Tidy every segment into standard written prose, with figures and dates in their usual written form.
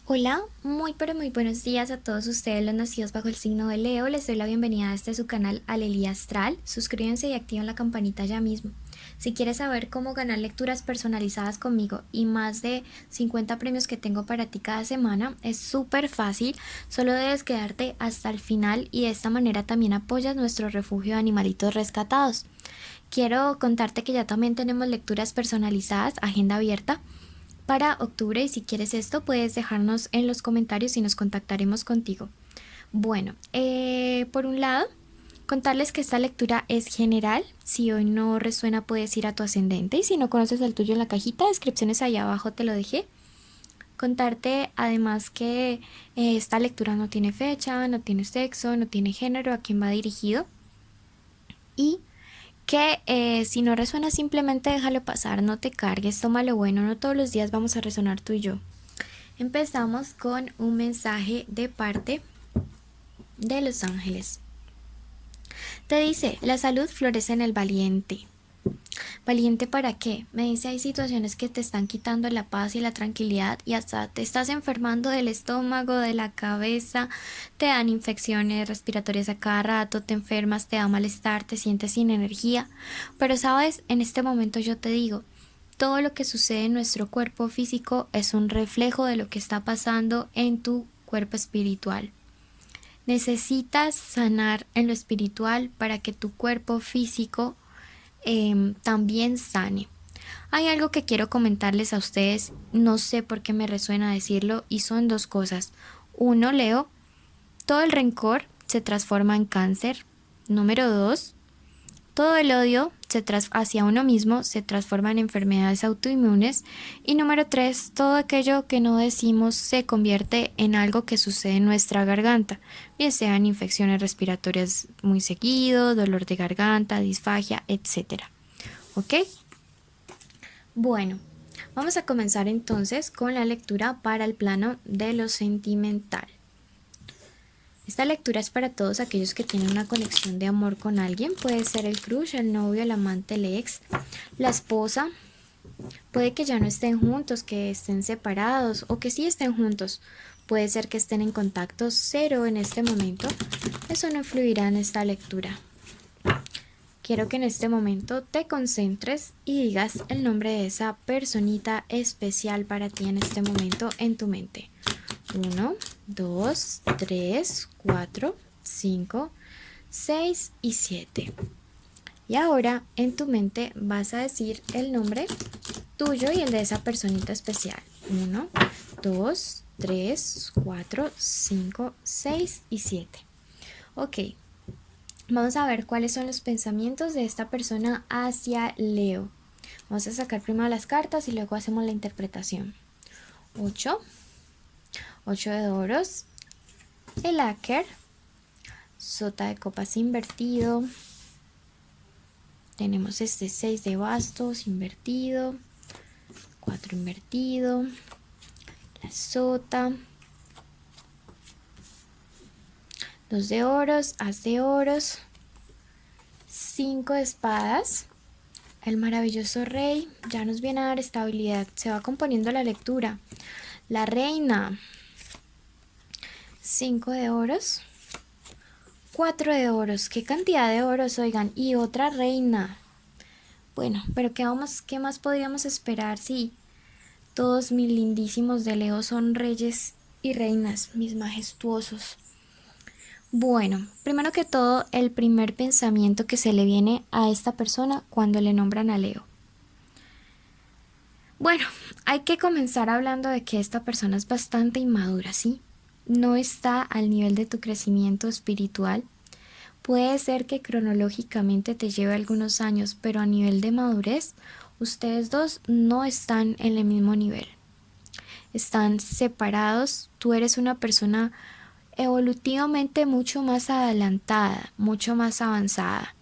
Hola, muy pero muy buenos días a todos ustedes los nacidos bajo el signo de Leo. Les doy la bienvenida a este su canal Alelía Astral. Suscríbanse y activen la campanita ya mismo. Si quieres saber cómo ganar lecturas personalizadas conmigo y más de 50 premios que tengo para ti cada semana, es súper fácil. Solo debes quedarte hasta el final y de esta manera también apoyas nuestro refugio de animalitos rescatados. Quiero contarte que ya también tenemos lecturas personalizadas, agenda abierta para octubre, y si quieres esto puedes dejarnos en los comentarios y nos contactaremos contigo. Bueno, por un lado, contarles que esta lectura es general. Si hoy no resuena puedes ir a tu ascendente y si no conoces el tuyo, en la cajita de descripciones allá abajo te lo dejé. Contarte además que esta lectura no tiene fecha, no tiene sexo, no tiene género, a quién va dirigido, y que si no resuena simplemente déjalo pasar, no te cargues, toma lo bueno, no todos los días vamos a resonar tú y yo. Empezamos con un mensaje de parte de los ángeles. Te dice, la salud florece en el valiente. ¿Valiente para qué? Me dice, hay situaciones que te están quitando la paz y la tranquilidad y hasta te estás enfermando del estómago, de la cabeza, te dan infecciones respiratorias a cada rato, te enfermas, te da malestar, te sientes sin energía. Pero sabes, en este momento yo te digo, todo lo que sucede en nuestro cuerpo físico es un reflejo de lo que está pasando en tu cuerpo espiritual. Necesitas sanar en lo espiritual para que tu cuerpo físico también sane. Hay algo que quiero comentarles a ustedes, no sé por qué me resuena decirlo, y son dos cosas. Uno, Leo, todo el rencor se transforma en cáncer. Número dos, todo el odio hacia uno mismo se transforma en enfermedades autoinmunes. Y número 3, todo aquello que no decimos se convierte en algo que sucede en nuestra garganta, bien sean infecciones respiratorias muy seguido, dolor de garganta, disfagia, etcétera. ¿Ok? Bueno, vamos a comenzar entonces con la lectura para el plano de lo sentimental. Esta lectura es para todos aquellos que tienen una conexión de amor con alguien. Puede ser el crush, el novio, el amante, el ex, la esposa. Puede que ya no estén juntos, que estén separados o que sí estén juntos. Puede ser que estén en contacto cero en este momento. Eso no influirá en esta lectura. Quiero que en este momento te concentres y digas el nombre de esa personita especial para ti en este momento en tu mente. 1, 2, 3, 4, 5, 6 y 7. Y ahora en tu mente vas a decir el nombre tuyo y el de esa personita especial. 1, 2, 3, 4, 5, 6 y 7. Ok, vamos a ver cuáles son los pensamientos de esta persona hacia Leo. Vamos a sacar primero las cartas y luego hacemos la interpretación. 8, 8 de oros, el áquer, sota de copas invertido, tenemos este 6 de bastos invertido, 4 invertido, la sota, 2 de oros, as de oros, 5 de espadas, el maravilloso rey, ya nos viene a dar estabilidad, se va componiendo la lectura, la reina, 5 de oros, 4 de oros, qué cantidad de oros, oigan, y otra reina. Bueno, pero ¿qué más podríamos esperar si todos mis lindísimos de Leo son reyes y reinas, mis majestuosos? Bueno, primero que todo, el primer pensamiento que se le viene a esta persona cuando le nombran a Leo. Bueno, hay que comenzar hablando de que esta persona es bastante inmadura, ¿sí? No está al nivel de tu crecimiento espiritual. Puede ser que cronológicamente te lleve algunos años, pero a nivel de madurez, ustedes dos no están en el mismo nivel. Están separados, tú eres una persona evolutivamente mucho más adelantada, mucho más avanzada.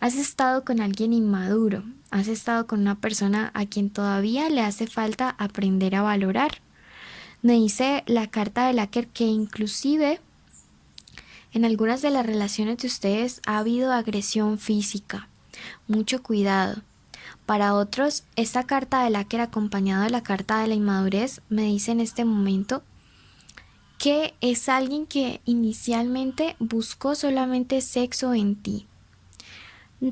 Has estado con alguien inmaduro, has estado con una persona a quien todavía le hace falta aprender a valorar. Me dice la carta de Láker que inclusive en algunas de las relaciones de ustedes ha habido agresión física. Mucho cuidado. Para otros, esta carta de Láker acompañada de la carta de la inmadurez me dice en este momento que es alguien que inicialmente buscó solamente sexo en ti.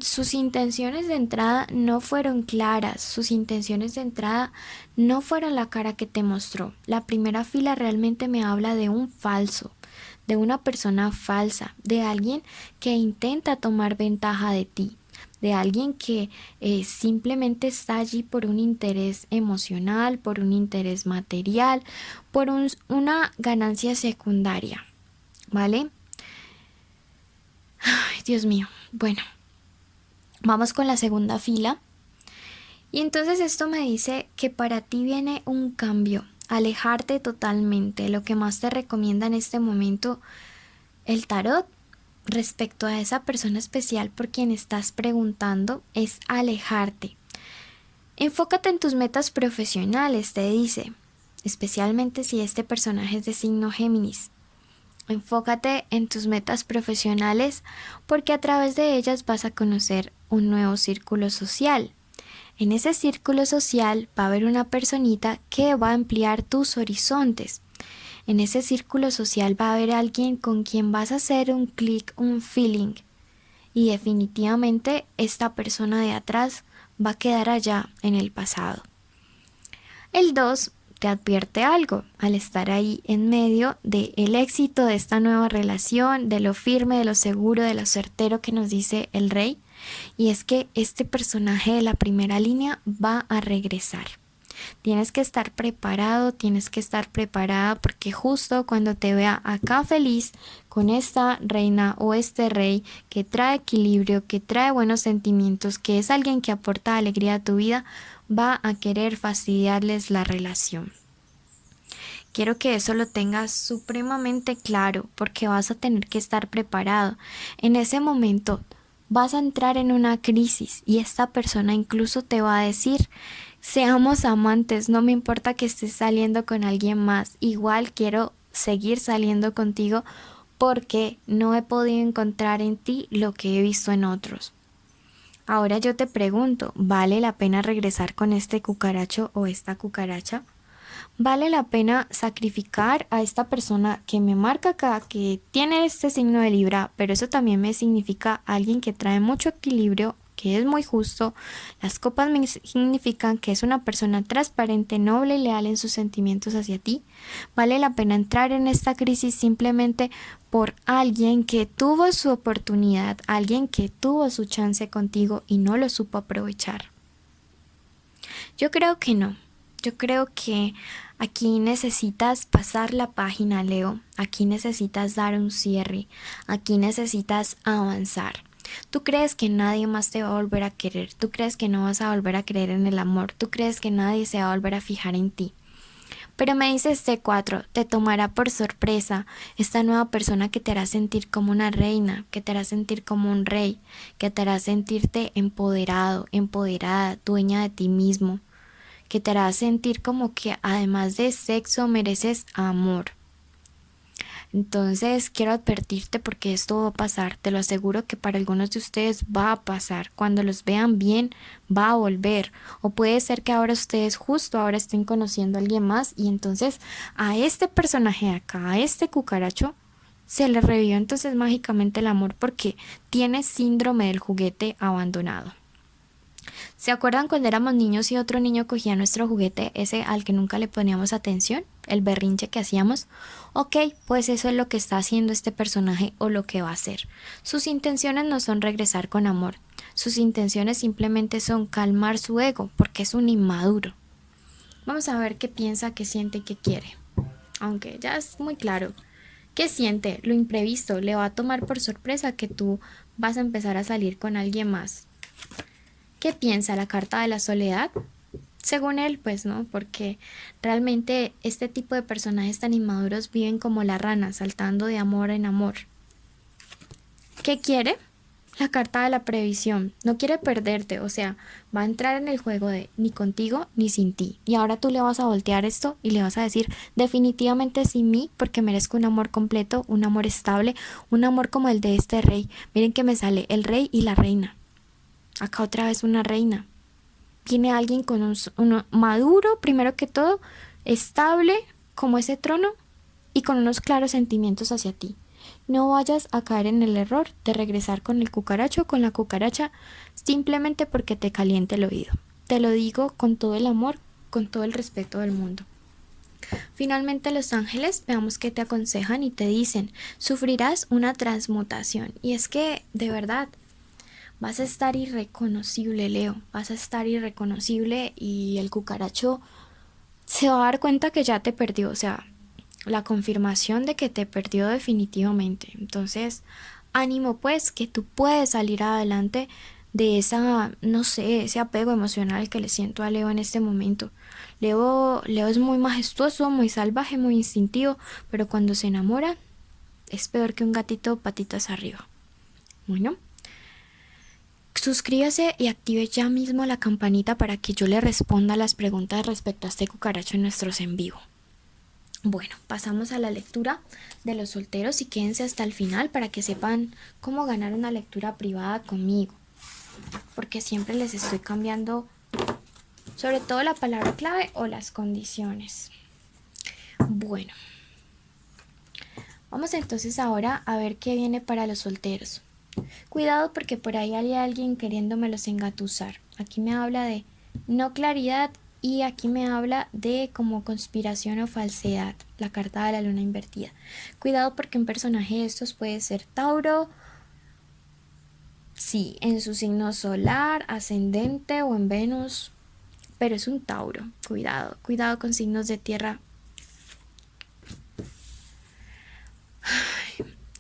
Sus intenciones de entrada no fueron claras, sus intenciones de entrada no fueron la cara que te mostró. La primera fila realmente me habla de un falso, de una persona falsa, de alguien que intenta tomar ventaja de ti, de alguien que simplemente está allí por un interés emocional, por un interés material, por una ganancia secundaria, ¿vale? Ay, Dios mío. Bueno, vamos con la segunda fila. Y entonces esto me dice que para ti viene un cambio, alejarte totalmente. Lo que más te recomienda en este momento el tarot respecto a esa persona especial por quien estás preguntando es alejarte. Enfócate en tus metas profesionales, te dice, especialmente si este personaje es de signo Géminis. Enfócate en tus metas profesionales porque a través de ellas vas a conocer un nuevo círculo social. En ese círculo social va a haber una personita que va a ampliar tus horizontes. En ese círculo social va a haber alguien con quien vas a hacer un clic, un feeling. Y definitivamente esta persona de atrás va a quedar allá en el pasado. El 2 te advierte algo al estar ahí en medio del éxito de esta nueva relación, de lo firme, de lo seguro, de lo certero que nos dice el rey. Y es que este personaje de la primera línea va a regresar. Tienes que estar preparado, tienes que estar preparada porque justo cuando te vea acá feliz con esta reina o este rey que trae equilibrio, que trae buenos sentimientos, que es alguien que aporta alegría a tu vida, va a querer fastidiarles la relación. Quiero que eso lo tengas supremamente claro porque vas a tener que estar preparado. En ese momento vas a entrar en una crisis y esta persona incluso te va a decir: seamos amantes, no me importa que estés saliendo con alguien más, igual quiero seguir saliendo contigo porque no he podido encontrar en ti lo que he visto en otros. Ahora yo te pregunto, ¿vale la pena regresar con este cucaracho o esta cucaracha? ¿Vale la pena sacrificar a esta persona que me marca acá, que tiene este signo de Libra, pero eso también me significa alguien que trae mucho equilibrio, que es muy justo? Las copas me significan que es una persona transparente, noble y leal en sus sentimientos hacia ti. ¿Vale la pena entrar en esta crisis simplemente por alguien que tuvo su oportunidad, alguien que tuvo su chance contigo y no lo supo aprovechar? Yo creo que no. Yo creo que aquí necesitas pasar la página, Leo. Aquí necesitas dar un cierre. Aquí necesitas avanzar. Tú crees que nadie más te va a volver a querer. Tú crees que no vas a volver a creer en el amor. Tú crees que nadie se va a volver a fijar en ti. Pero me dice este 4, te tomará por sorpresa esta nueva persona que te hará sentir como una reina, que te hará sentir como un rey, que te hará sentirte empoderado, empoderada, dueña de ti mismo, que te hará sentir como que además de sexo mereces amor. Entonces quiero advertirte porque esto va a pasar, te lo aseguro que para algunos de ustedes va a pasar, cuando los vean bien va a volver, o puede ser que ahora ustedes justo ahora estén conociendo a alguien más y entonces a este personaje de acá, a este cucaracho, se le revivió entonces mágicamente el amor porque tiene síndrome del juguete abandonado. ¿Se acuerdan cuando éramos niños y otro niño cogía nuestro juguete, ese al que nunca le poníamos atención, el berrinche que hacíamos? Ok, pues eso es lo que está haciendo este personaje o lo que va a hacer. Sus intenciones no son regresar con amor, sus intenciones simplemente son calmar su ego porque es un inmaduro. Vamos a ver qué piensa, qué siente y qué quiere. Aunque ya es muy claro. ¿Qué siente? Lo imprevisto, le va a tomar por sorpresa que tú vas a empezar a salir con alguien más. ¿Qué piensa? La carta de la soledad. Según él, pues no, porque realmente este tipo de personajes tan inmaduros viven como la rana, saltando de amor en amor. ¿Qué quiere? La carta de la previsión. No quiere perderte, o sea, va a entrar en el juego de ni contigo ni sin ti. Y ahora tú le vas a voltear esto y le vas a decir definitivamente sin mí porque merezco un amor completo, un amor estable, un amor como el de este rey. Miren que me sale el rey y la reina. Acá otra vez una reina. Viene alguien con un maduro, primero que todo, estable como ese trono y con unos claros sentimientos hacia ti. No vayas a caer en el error de regresar con el cucaracho o con la cucaracha simplemente porque te caliente el oído. Te lo digo con todo el amor, con todo el respeto del mundo. Finalmente los ángeles, veamos qué te aconsejan y te dicen: sufrirás una transmutación. Y es que, de verdad, vas a estar irreconocible, Leo. Vas a estar irreconocible y el cucaracho se va a dar cuenta que ya te perdió. O sea, la confirmación de que te perdió definitivamente. Entonces, ánimo pues, que tú puedes salir adelante de esa, no sé, ese apego emocional que le siento a Leo en este momento. Leo es muy majestuoso, muy salvaje, muy instintivo, pero cuando se enamora es peor que un gatito patitas arriba. Bueno, suscríbase y active ya mismo la campanita para que yo le responda las preguntas respecto a este cucaracho en nuestros en vivo. Bueno, pasamos a la lectura de los solteros y quédense hasta el final para que sepan cómo ganar una lectura privada conmigo, porque siempre les estoy cambiando sobre todo la palabra clave o las condiciones. Bueno, vamos entonces ahora a ver qué viene para los solteros. Cuidado porque por ahí hay alguien queriéndomelos engatusar. Aquí me habla de no claridad y aquí me habla de como conspiración o falsedad, la carta de la luna invertida. Cuidado porque un personaje de estos puede ser Tauro, sí, en su signo solar, ascendente o en Venus, pero es un Tauro. Cuidado con signos de tierra.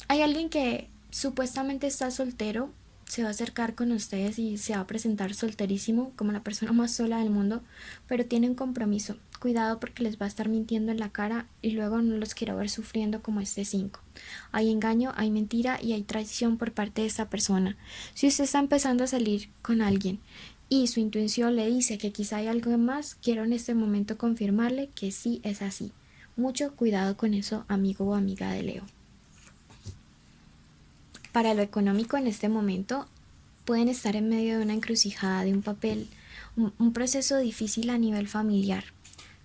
Hay alguien que supuestamente está soltero, se va a acercar con ustedes y se va a presentar solterísimo como la persona más sola del mundo, pero tiene un compromiso. Cuidado porque les va a estar mintiendo en la cara y luego no los quiero ver sufriendo como este 5. Hay engaño, hay mentira y hay traición por parte de esta persona. Si usted está empezando a salir con alguien y su intuición le dice que quizá hay algo más, quiero en este momento confirmarle que sí es así. Mucho cuidado con eso, amigo o amiga de Leo. Para lo económico en este momento pueden estar en medio de una encrucijada, de un papel, un proceso difícil a nivel familiar.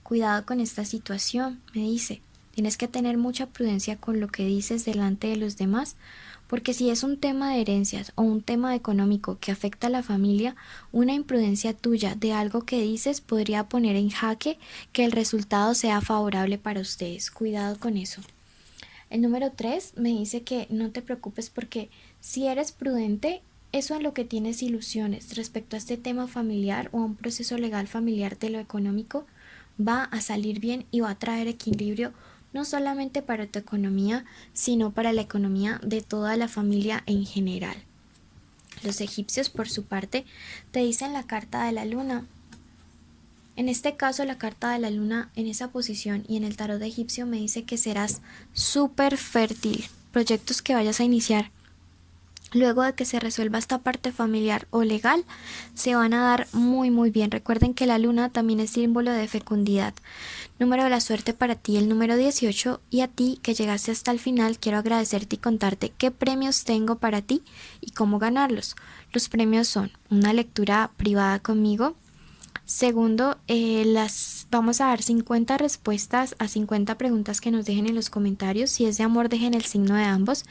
Cuidado con esta situación, me dice. Tienes que tener mucha prudencia con lo que dices delante de los demás, porque si es un tema de herencias o un tema económico que afecta a la familia, una imprudencia tuya de algo que dices podría poner en jaque que el resultado sea favorable para ustedes. Cuidado con eso. El número 3 me dice que no te preocupes porque si eres prudente, eso en lo que tienes ilusiones respecto a este tema familiar o a un proceso legal familiar de lo económico va a salir bien y va a traer equilibrio no solamente para tu economía, sino para la economía de toda la familia en general. Los egipcios, por su parte, te dicen la carta de la luna. En este caso, la carta de la luna en esa posición y en el tarot egipcio me dice que serás súper fértil. Proyectos que vayas a iniciar luego de que se resuelva esta parte familiar o legal, se van a dar muy bien. Recuerden que la luna también es símbolo de fecundidad. Número de la suerte para ti, el número 18, y a ti que llegaste hasta el final, quiero agradecerte y contarte qué premios tengo para ti y cómo ganarlos. Los premios son una lectura privada conmigo. Segundo, vamos a dar 50 respuestas a 50 preguntas que nos dejen en los comentarios. Si es de amor, dejen el signo de ambos.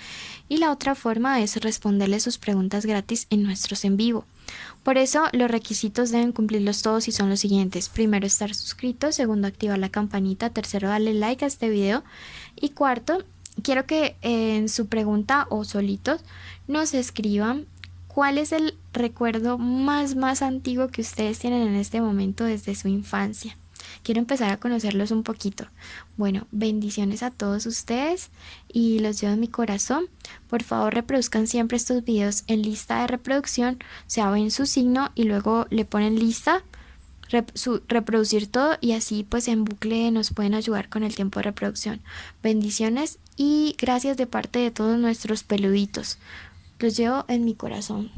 Y la otra forma es responderles sus preguntas gratis en nuestros en vivo. Por eso, los requisitos deben cumplirlos todos y son los siguientes. Primero, estar suscrito. Segundo, activar la campanita. Tercero, darle like a este video. Y cuarto, quiero que en su pregunta o solitos nos escriban ¿cuál es el recuerdo más antiguo que ustedes tienen en este momento desde su infancia? Quiero empezar a conocerlos un poquito. Bueno, bendiciones a todos ustedes y los llevo en mi corazón. Por favor, reproduzcan siempre estos videos en lista de reproducción. O sea, ven su signo y luego le ponen lista, reproducir todo y así pues en bucle nos pueden ayudar con el tiempo de reproducción. Bendiciones y gracias de parte de todos nuestros peluditos. Los llevo en mi corazón.